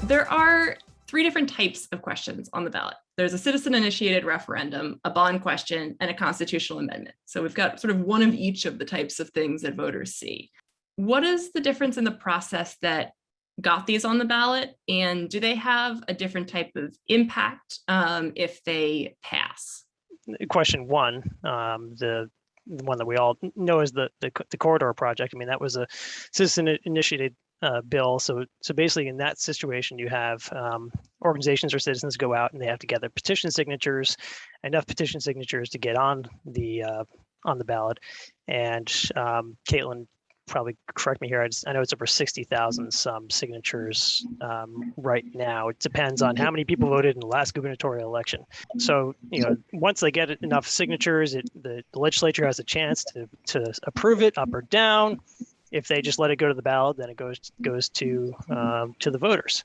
There are three different types of questions on the ballot. There's a citizen-initiated referendum, a bond question, and a constitutional amendment. So we've got sort of one of each of the types of things that voters see. What is the difference in the process that got these on the ballot? And do they have a different type of impact if they pass? Question one, the one that we all know is the corridor project. I mean, that was a citizen-initiated bill. So basically, in that situation, you have organizations or citizens go out and they have to gather petition signatures, enough petition signatures to get on the ballot. And Caitlin, probably correct me here. I know it's over 60,000 some signatures right now. It depends on how many people voted in the last gubernatorial election. So once they get enough signatures, the legislature has a chance to approve it up or down. If they just let it go to the ballot, then it goes to the voters.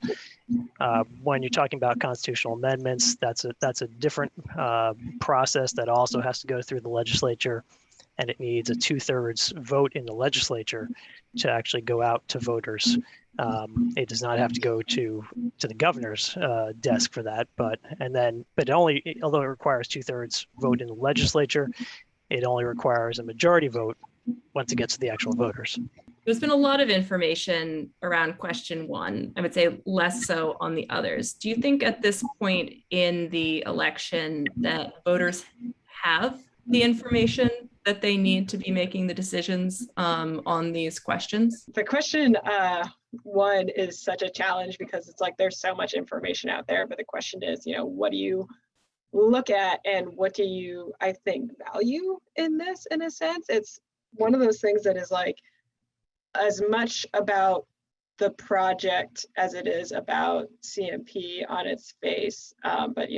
When you're talking about constitutional amendments, that's a different process that also has to go through the legislature, and it needs a 2/3 vote in the legislature to actually go out to voters. It does not have to go to the governor's desk for that, but although it requires 2/3 vote in the legislature, it only requires a majority vote once it gets to the actual voters. There's been a lot of information around question one. I would say less so on the others. Do you think at this point in the election that voters have the information that they need to be making the decisions on these questions? The question one is such a challenge because it's like there's so much information out there, but the question is, what do you look at and what do you, I think, value in this in a sense? It's one of those things that is like as much about the project as it is about CMP on its face. But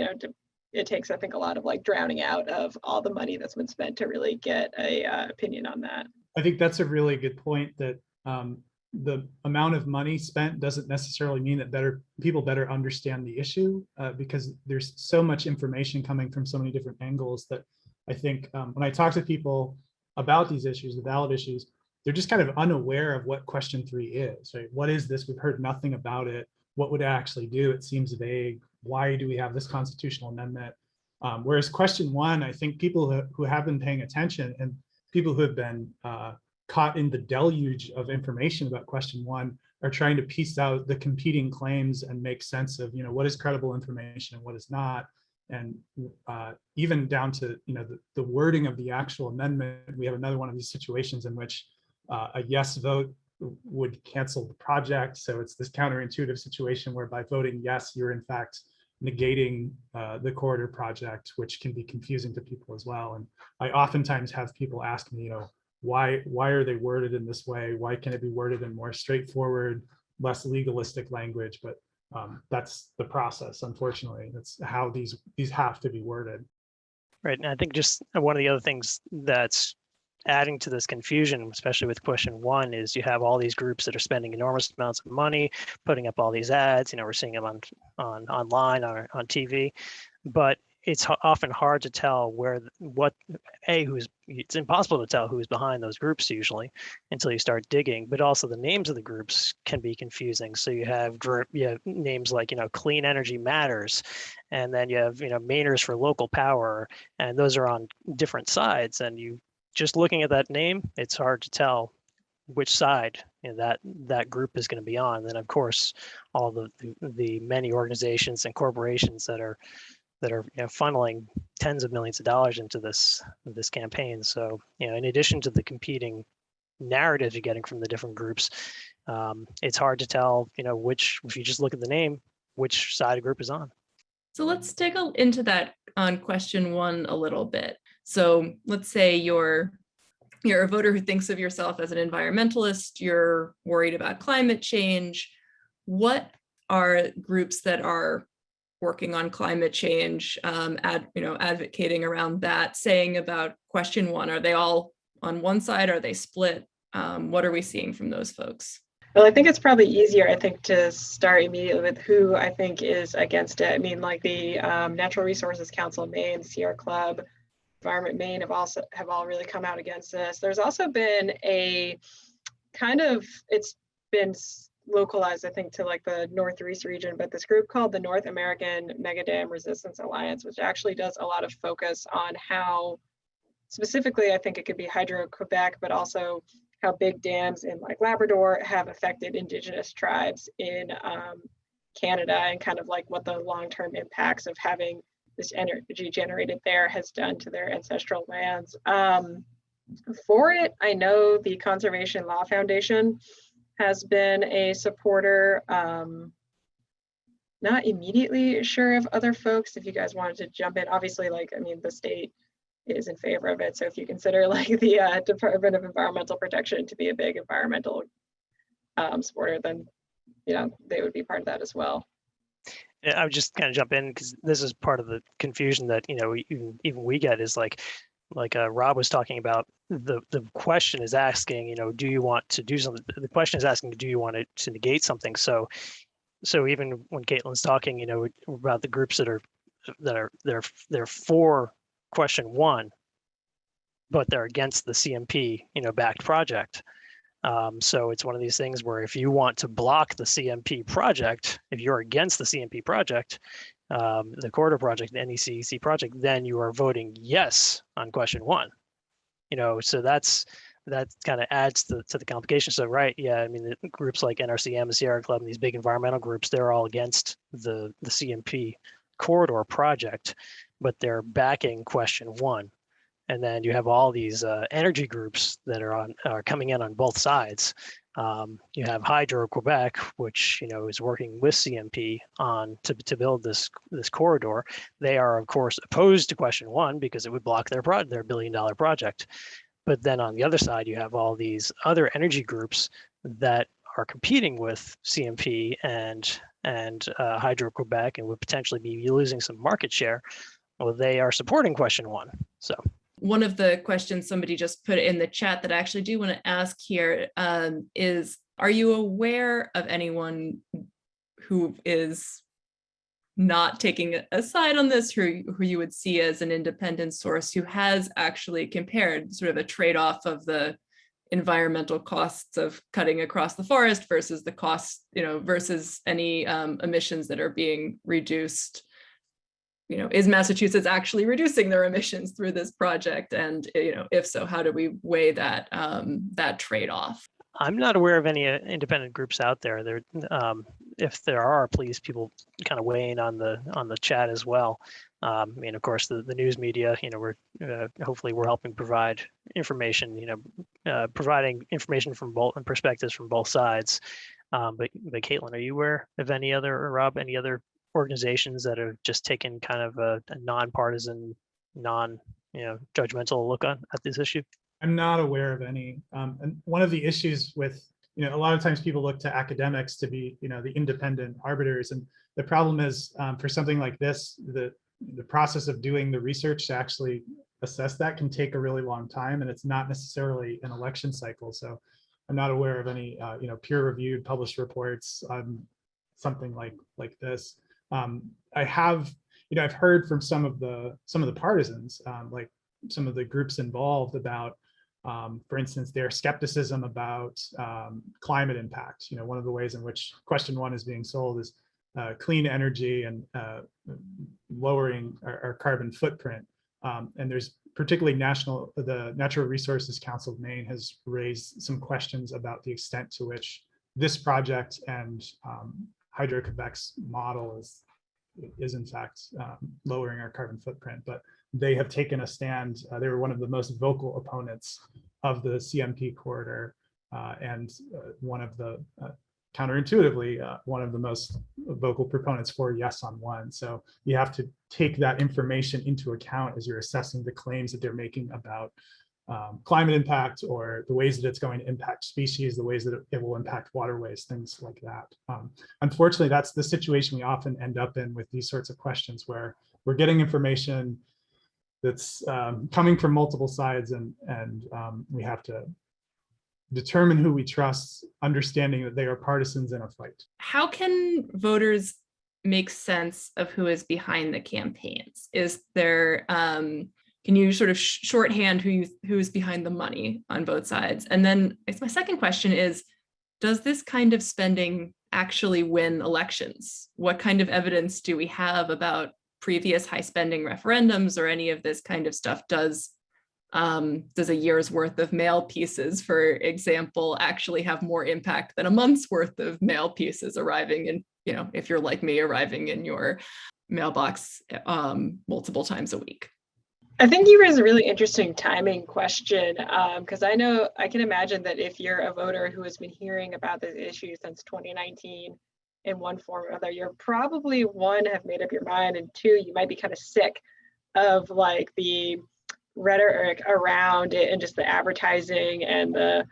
it takes, I think, a lot of like drowning out of all the money that's been spent to really get a opinion on that. I think that's a really good point, that the amount of money spent doesn't necessarily mean that people better understand the issue, because there's so much information coming from so many different angles that I think when I talk to people about these issues, the ballot issues, they're just kind of unaware of what question 3 is, right? What is this? We've heard nothing about it. What would it actually do? It seems vague. Why do we have this constitutional amendment? Whereas question 1, I think people who have been paying attention and people who have been caught in the deluge of information about question 1 are trying to piece out the competing claims and make sense of, what is credible information and what is not. And even down to, the wording of the actual amendment. We have another one of these situations in which a yes vote would cancel the project. So it's this counterintuitive situation where by voting yes, you're in fact negating the corridor project, which can be confusing to people as well. And I oftentimes have people ask me, why are they worded in this way? Why can't it be worded in more straightforward, less legalistic language? But that's the process, unfortunately. That's how these have to be worded. Right, and I think just one of the other things that's adding to this confusion, especially with question 1, is you have all these groups that are spending enormous amounts of money, putting up all these ads. We're seeing them online, on TV, but it's often hard to tell it's impossible to tell who's behind those groups usually until you start digging, but also the names of the groups can be confusing. So you have names like, Clean Energy Matters, and then you have, Mainers for Local Power, and those are on different sides. And just looking at that name, it's hard to tell which side that group is going to be on. And then, of course, all the many organizations and corporations that are funneling tens of millions of dollars into this campaign. So, in addition to the competing narratives you're getting from the different groups, it's hard to tell, if you just look at the name, which side a group is on. So let's dig into that on question 1 a little bit. So let's say you're you're a voter who thinks of yourself as an environmentalist, you're worried about climate change. What are groups that are working on climate change, advocating around that, saying about question one? Are they all on one side? Are they split? What are we seeing from those folks? Well, I think it's probably easier, I think, to start immediately with who I think is against it. I mean, like the Natural Resources Council of Maine, the Sierra Club, Environment Maine have all really come out against this. There's also been a kind of, it's been localized, I think, to like the Northeast region, but this group called the North American Megadam Resistance Alliance, which actually does a lot of focus on how, specifically, I think it could be Hydro-Quebec, but also how big dams in like Labrador have affected Indigenous tribes in Canada, and kind of like what the long-term impacts of having this energy generated there has done to their ancestral lands. For it, I know the Conservation Law Foundation has been a supporter. Not immediately sure of other folks, if you guys wanted to jump in. Obviously, like, I mean, the state is in favor of it. So if you consider like the Department of Environmental Protection to be a big environmental supporter, then, you know, they would be part of that as well. I would just kind of jump in because this is part of the confusion that, you know, even we get is like Rob was talking about, the question is asking, you know, do you want to do something? The question is asking, do you want to negate something? So even when Caitlin's talking, you know, about the groups that are for question one, but they're against the CMP, you know, backed project. So it's one of these things where if you want to block the CMP project, if you're against the CMP project, the corridor project, the NECEC project, then you are voting yes on question one. You know, so that kind of adds to the complication. So right, yeah, I mean, the groups like NRCM, the Sierra Club, and these big environmental groups, they're all against the CMP corridor project, but they're backing question one. And then you have all these energy groups that are coming in on both sides. You have Hydro-Quebec, which, you know, is working with CMP on to build this corridor. They are, of course, opposed to question one because it would block their $1 billion project. But then on the other side, you have all these other energy groups that are competing with CMP and Hydro-Quebec, and would potentially be losing some market share. Well, they are supporting question one. So. One of the questions somebody just put in the chat that I actually do want to ask here is, are you aware of anyone who is not taking a side on this, who you would see as an independent source, who has actually compared sort of a trade-off of the environmental costs of cutting across the forest versus the cost, you know, versus any emissions that are being reduced? You know, is Massachusetts actually reducing their emissions through this project? And, you know, if so, how do we weigh that that trade-off? I'm not aware of any independent groups out there. There, if there are, please people kind of weigh in on the chat as well. I mean, of course, the news media, you know, we're hopefully we're helping provide information, you know, providing information from both and perspectives from both sides. But Caitlin, are you aware of any other, or Rob, any other organizations that have just taken kind of a nonpartisan, judgmental look at this issue? I'm not aware of any. And one of the issues with, you know, a lot of times people look to academics to be, you know, the independent arbiters. And the problem is for something like this, the process of doing the research to actually assess that can take a really long time. And it's not necessarily an election cycle. So I'm not aware of any, peer-reviewed published reports on something like this. I have, I've heard from some of the partisans, like some of the groups involved about, for instance, their skepticism about climate impact. You know, one of the ways in which question one is being sold is clean energy and lowering our carbon footprint. And there's particularly the Natural Resources Council of Maine has raised some questions about the extent to which this project and Hydro-Quebec's model is in fact lowering our carbon footprint. But they have taken a stand. They were one of the most vocal opponents of the CMP corridor, and one of the counterintuitively one of the most vocal proponents for yes on one. So you have to take that information into account as you're assessing the claims that they're making about climate impact, or the ways that it's going to impact species, the ways that it will impact waterways, things like that. Unfortunately, that's the situation we often end up in with these sorts of questions, where we're getting information that's coming from multiple sides, and we have to determine who we trust, understanding that they are partisans in a fight. How can voters make sense of who is behind the campaigns? Is there, can you sort of shorthand who's behind the money on both sides? And then I guess my second question is, does this kind of spending actually win elections? What kind of evidence do we have about previous high spending referendums or any of this kind of stuff? Does a year's worth of mail pieces, for example, actually have more impact than a month's worth of mail pieces arriving in, if you're like me, arriving in your mailbox multiple times a week? I think you raise a really interesting timing question, because I can imagine that if you're a voter who has been hearing about this issue since 2019 in one form or other, you're probably, one, have made up your mind, and two, you might be kind of sick of like the rhetoric around it and just the advertising and the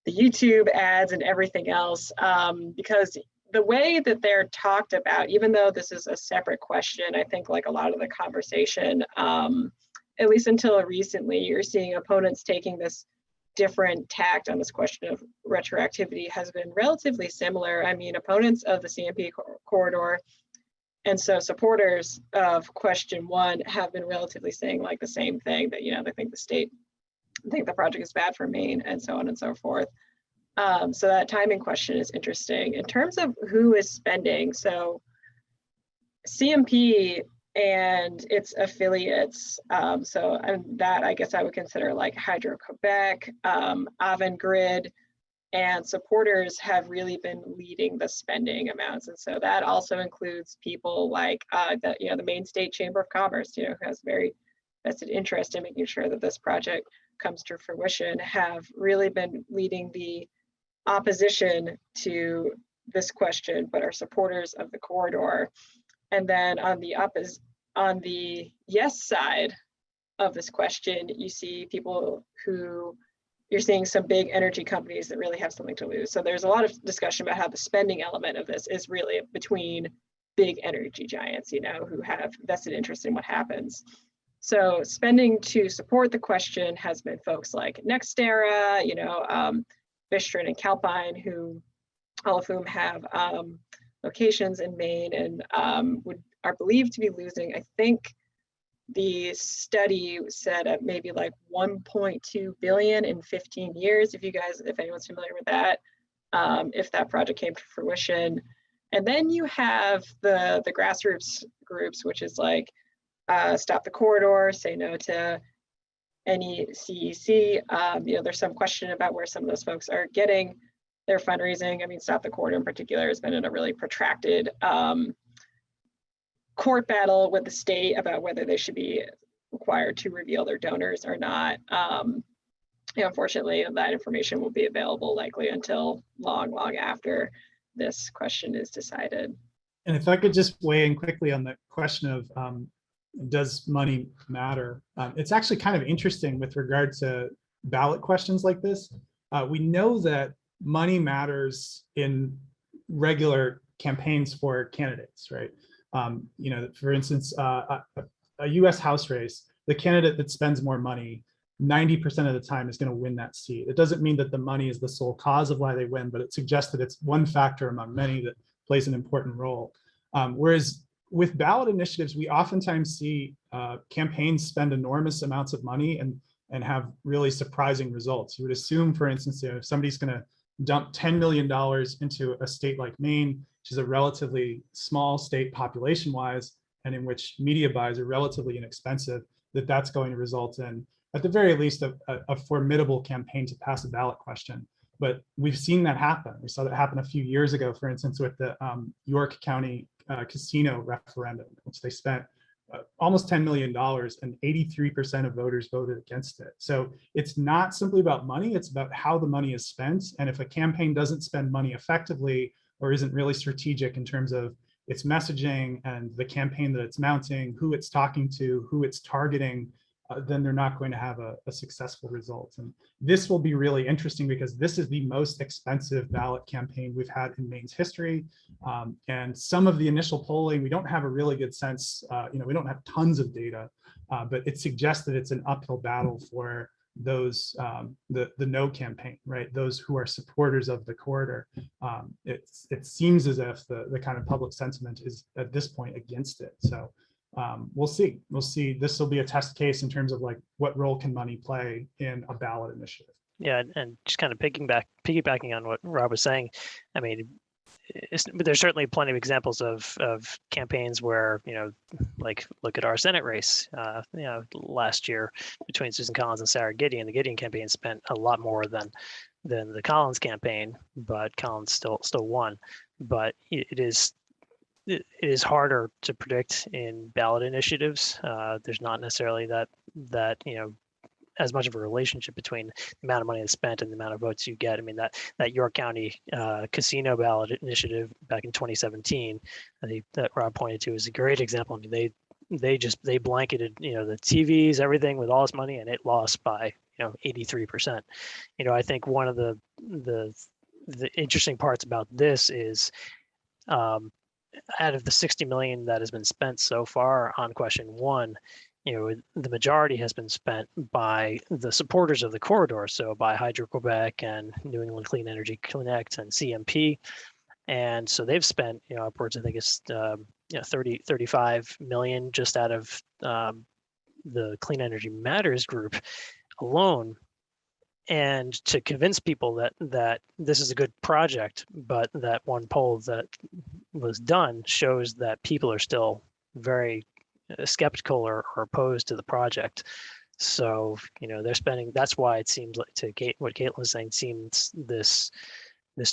YouTube ads and everything else, because the way that they're talked about, even though this is a separate question, I think like a lot of the conversation, at least until recently, you're seeing opponents taking this different tact on this question of retroactivity has been relatively similar. I mean, opponents of the CMP corridor and so supporters of question one have been relatively saying like the same thing, that, they think the project is bad for Maine, and so on and so forth. So that timing question is interesting. In terms of who is spending, so CMP and its affiliates, that I guess I would consider like Hydro-Quebec, Avangrid, and supporters have really been leading the spending amounts. And so that also includes people like the Maine State Chamber of Commerce, who has very vested interest in making sure that this project comes to fruition, have really been leading the opposition to this question, but are supporters of the corridor. And then on the yes side of this question, you see people who, you're seeing some big energy companies that really have something to lose. So there's a lot of discussion about how the spending element of this is really between big energy giants, who have vested interest in what happens. So spending to support the question has been folks like NextEra, Vistron and Calpine, who all of whom have locations in Maine and are believed to be losing, I think the study said at maybe like 1.2 billion in 15 years, if anyone's familiar with that, if that project came to fruition. And then you have the grassroots groups, which is like Stop the Corridor, Say No to NECEC. There's some question about where some of those folks are getting their fundraising. I mean, Stop the Corridor in particular has been in a really protracted court battle with the state about whether they should be required to reveal their donors or not. Unfortunately, that information will be available likely until long, long after this question is decided. And if I could just weigh in quickly on the question of does money matter? It's actually kind of interesting with regard to ballot questions like this. We know that money matters in regular campaigns for candidates, right? For instance, a US House race, the candidate that spends more money 90% of the time is going to win that seat. It doesn't mean that the money is the sole cause of why they win, but it suggests that it's one factor among many that plays an important role. Whereas with ballot initiatives, we oftentimes see campaigns spend enormous amounts of money and have really surprising results. You would assume, for instance, if somebody's going to dump $10 million into a state like Maine, which is a relatively small state population-wise, and in which media buys are relatively inexpensive, that's going to result in, at the very least, a formidable campaign to pass a ballot question. But we've seen that happen. We saw that happen a few years ago, for instance, with the York County casino referendum, which they spent almost $10 million, and 83% of voters voted against it. So it's not simply about money, it's about how the money is spent. And if a campaign doesn't spend money effectively or isn't really strategic in terms of its messaging and the campaign that it's mounting, who it's talking to, who it's targeting, then they're not going to have a successful result. And this will be really interesting because this is the most expensive ballot campaign we've had in Maine's history. And some of the initial polling, we don't have a really good sense, we don't have tons of data, but it suggests that it's an uphill battle for those, the no campaign, right? Those who are supporters of the corridor. It seems as if the kind of public sentiment is at this point against it. So we'll see. This will be a test case in terms of like what role can money play in a ballot initiative. Yeah, and just kind of piggybacking on what Rob was saying, I mean, there's certainly plenty of examples of campaigns where, like look at our Senate race, last year between Susan Collins and Sarah Gideon. The Gideon campaign spent a lot more than the Collins campaign, but Collins still won. But it is harder to predict in ballot initiatives. There's not necessarily that as much of a relationship between the amount of money that's spent and the amount of votes you get. I mean, that York County casino ballot initiative back in 2017, I think that Rob pointed to is a great example. I mean, they blanketed the TVs, everything with all this money, and it lost by 83%. I think one of the interesting parts about this is out of the 60 million that has been spent so far on question one, the majority has been spent by the supporters of the corridor, so by Hydro-Quebec and New England Clean Energy Connect and CMP. And so they've spent, upwards, I think it's 35 million just out of the Clean Energy Matters group alone. And to convince people that this is a good project, but that one poll that was done shows that people are still very skeptical or opposed to the project. So, they're spending, that's why it seems like, to what Caitlin was saying, seems this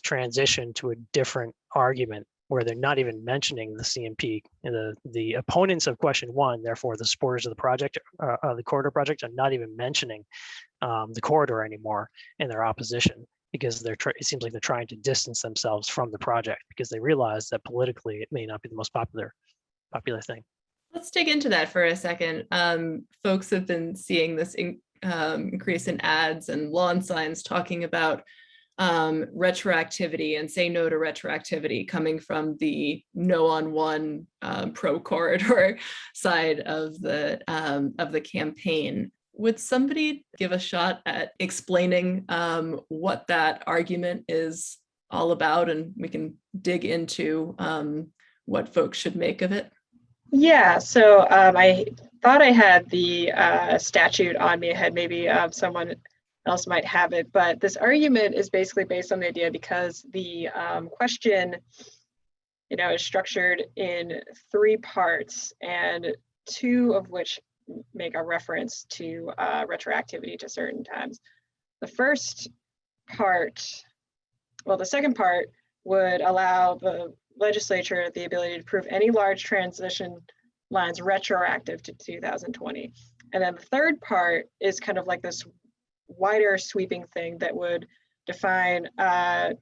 transition to a different argument where they're not even mentioning the CMP, the opponents of question one, therefore the supporters of the project, the corridor project, are not even mentioning the corridor anymore in their opposition, because it seems like they're trying to distance themselves from the project because they realize that politically it may not be the most popular thing. Let's dig into that for a second. Folks have been seeing this increase in ads and lawn signs talking about retroactivity and say no to retroactivity coming from the no on one pro corridor side of the campaign. Would somebody give a shot at explaining what that argument is all about, and we can dig into what folks should make of it? Yeah, so I thought I had the statute on me. I had maybe someone else might have it, but this argument is basically based on the idea because the question, is structured in 3 parts, and 2 of which make a reference to retroactivity to certain times. The first part, the second part would allow the legislature the ability to approve any large transition lines retroactive to 2020. And then the third part is kind of like this wider sweeping thing that would define high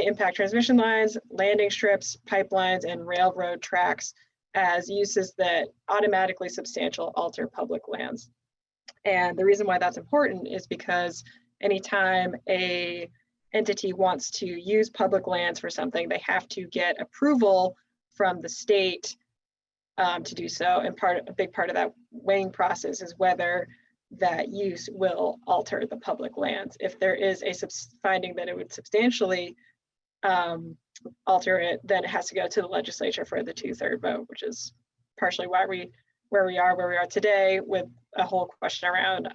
impact transmission lines, landing strips, pipelines, and railroad tracks as uses that automatically substantially alter public lands. And the reason why that's important is because anytime a entity wants to use public lands for something, they have to get approval from the state to do so. And a big part of that weighing process is whether that use will alter the public lands. If there is a finding that it would substantially alter it, then it has to go to the legislature for the 2/3 vote, which is partially why where we are today, with a whole question around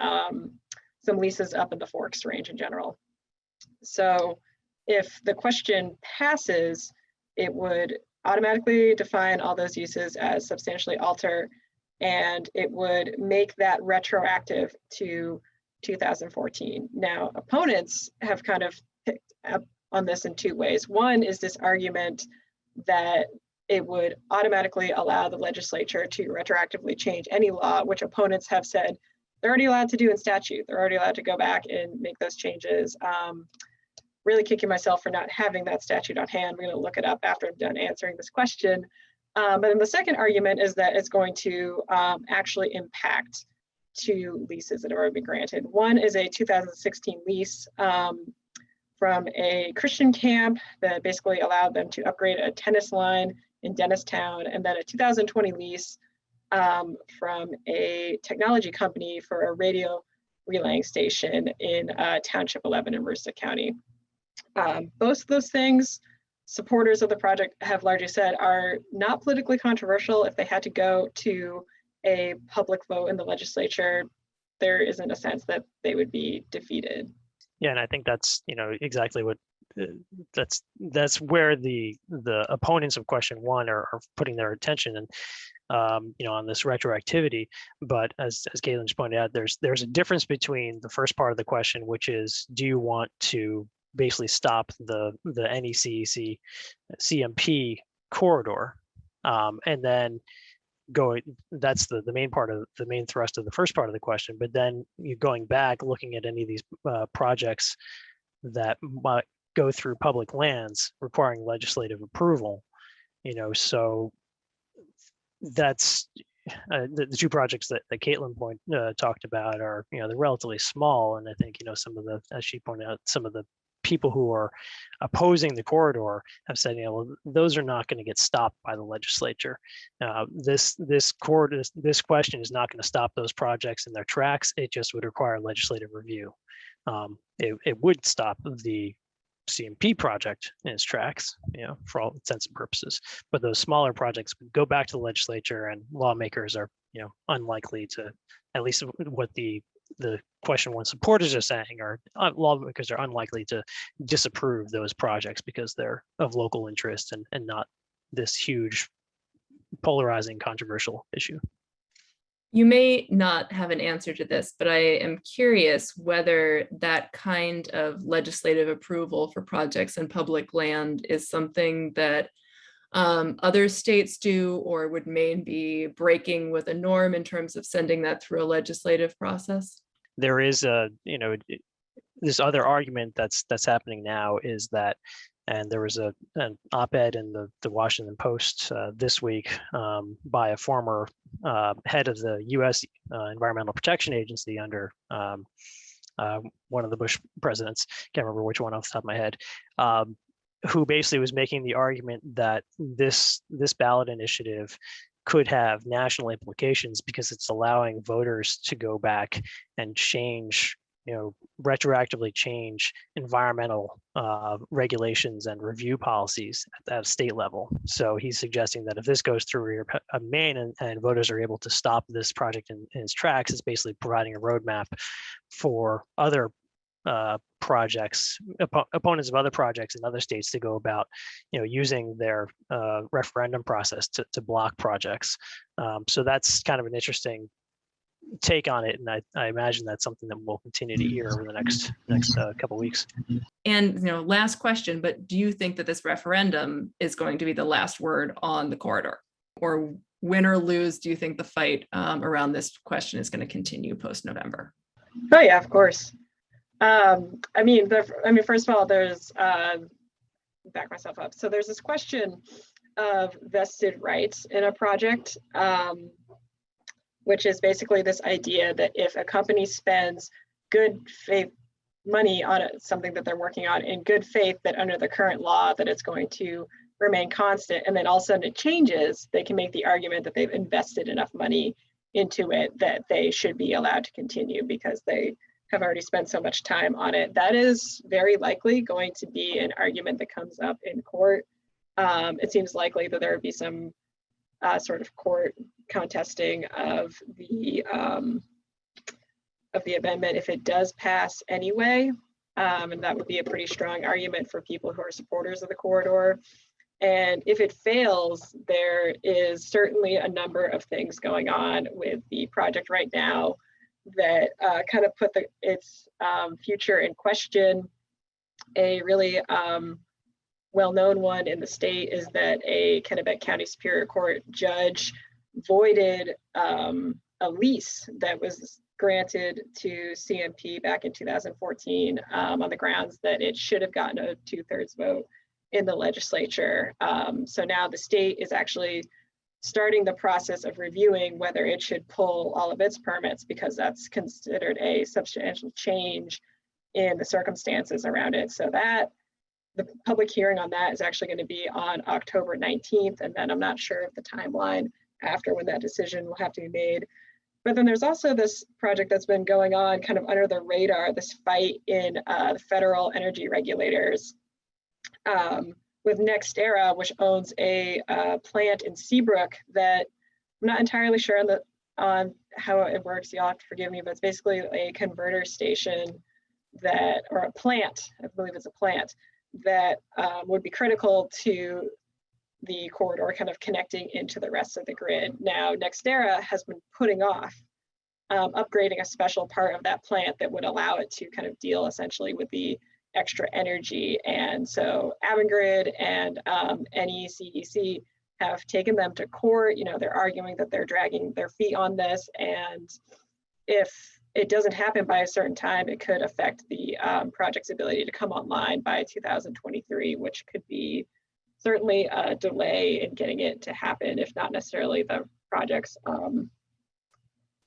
some leases up in the Forks range in general. So if the question passes, it would automatically define all those uses as substantially alter, and it would make that retroactive to 2014. Now, opponents have kind of picked up on this in 2 ways. One is this argument that it would automatically allow the legislature to retroactively change any law, which opponents have said they're already allowed to do in statute. They're already allowed to go back and make those changes. Really kicking myself for not having that statute on hand. We're going to look it up after I'm done answering this question. But then the second argument is that it's going to actually impact two leases that have already been granted. One is a 2016 lease from a Christian camp that basically allowed them to upgrade a tennis line in Dennistown, and then a 2020 lease from a technology company for a radio relaying station in Township 11 in Mercer County. Both of those things, supporters of the project have largely said, are not politically controversial. If they had to go to a public vote in the legislature, there isn't a sense that they would be defeated. Yeah, and I think that's, exactly what that's where the opponents of question one are putting their attention and on this retroactivity. But as Caitlin just pointed out, there's a difference between the first part of the question, which is, do you want to basically stop the NECEC CMP corridor, and then that's the main part of the main thrust of the first part of the question. But then you're going back, looking at any of these projects that might go through public lands requiring legislative approval, so that's the two projects that Caitlin talked about are, they're relatively small. And I think, some of the, as she pointed out, some of the people who are opposing the corridor have said, well, those are not going to get stopped by the legislature. This question is not going to stop those projects in their tracks. It just would require legislative review. It would stop the CMP project in its tracks, for all intents and purposes. But those smaller projects would go back to the legislature, and lawmakers are, unlikely to, at least what the question one supporters are saying, are lawmakers are unlikely to disapprove those projects because they're of local interest and not this huge polarizing controversial issue. You may not have an answer to this, but I am curious whether that kind of legislative approval for projects in public land is something that other states do, or would Maine be breaking with a norm in terms of sending that through a legislative process? There is this other argument that's happening now is that, and there was an op-ed in the Washington Post this week by a former head of the U.S. Environmental Protection Agency under one of the Bush presidents, can't remember which one off the top of my head, who basically was making the argument that this ballot initiative could have national implications because it's allowing voters to go back and change, retroactively change environmental regulations and review policies at a state level. So he's suggesting that if this goes through Maine and voters are able to stop this project in its tracks, it's basically providing a roadmap for other projects, opponents of other projects in other states to go about, using their referendum process to block projects. So that's kind of an interesting take on it, and I imagine that's something that we'll continue to hear over the next couple of weeks. And last question, but do you think that this referendum is going to be the last word on the corridor, or win or lose? Do you think the fight around this question is going to continue post-November? Oh yeah, of course. First of all, there's back myself up. So there's this question of vested rights in a project, which is basically this idea that if a company spends good faith money on something that they're working on in good faith, that under the current law that it's going to remain constant, and then all of a sudden it changes, they can make the argument that they've invested enough money into it that they should be allowed to continue because they have already spent so much time on it. That is very likely going to be an argument that comes up in court. It seems likely that there would be some sort of court contesting of the amendment if it does pass anyway. And that would be a pretty strong argument for people who are supporters of the corridor. And if it fails, there is certainly a number of things going on with the project right now that kind of put its future in question. A really well-known one in the state is that a Kennebec County Superior Court judge voided a lease that was granted to CMP back in 2014 on the grounds that it should have gotten a 2/3 vote in the legislature. So now the state is actually starting the process of reviewing whether it should pull all of its permits, because that's considered a substantial change in the circumstances around it. So that the public hearing on that is actually going to be on October 19th. And then I'm not sure of the timeline after when that decision will have to be made. But then there's also this project that's been going on kind of under the radar, this fight in the federal energy regulators with NextEra, which owns a plant in Seabrook that I'm not entirely sure on how it works. You'll have to forgive me, but it's basically a converter station that, or a plant, I believe it's a plant, that would be critical to the corridor kind of connecting into the rest of the grid. Now, NextEra has been putting off upgrading a special part of that plant that would allow it to kind of deal essentially with the extra energy. And so Avangrid and NECEC have taken them to court. You know, they're arguing that they're dragging their feet on this. And if it doesn't happen by a certain time, it could affect the project's ability to come online by 2023, which could be certainly a delay in getting it to happen, if not necessarily the project's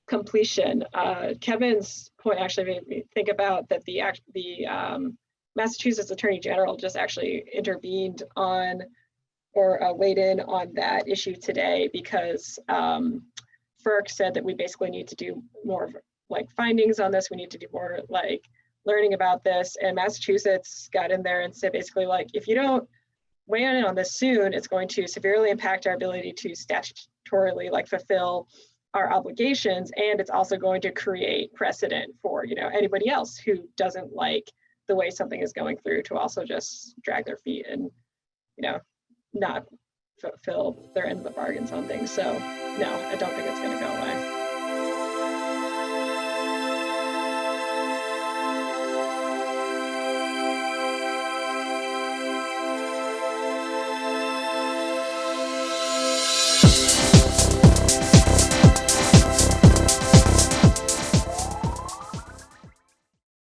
completion. Kevin's point actually made me think about that the Massachusetts Attorney General just actually intervened on or weighed in on that issue today, because FERC said that we basically need to do more of like findings on this. We need to do more like learning about this. And Massachusetts got in there and said basically like, if you don't weigh in on this soon, it's going to severely impact our ability to statutorily like fulfill our obligations. And it's also going to create precedent for, you know, anybody else who doesn't like the way something is going through to also just drag their feet and, you know, not fulfill their end of the bargains on things. So no, I don't think it's going to go away.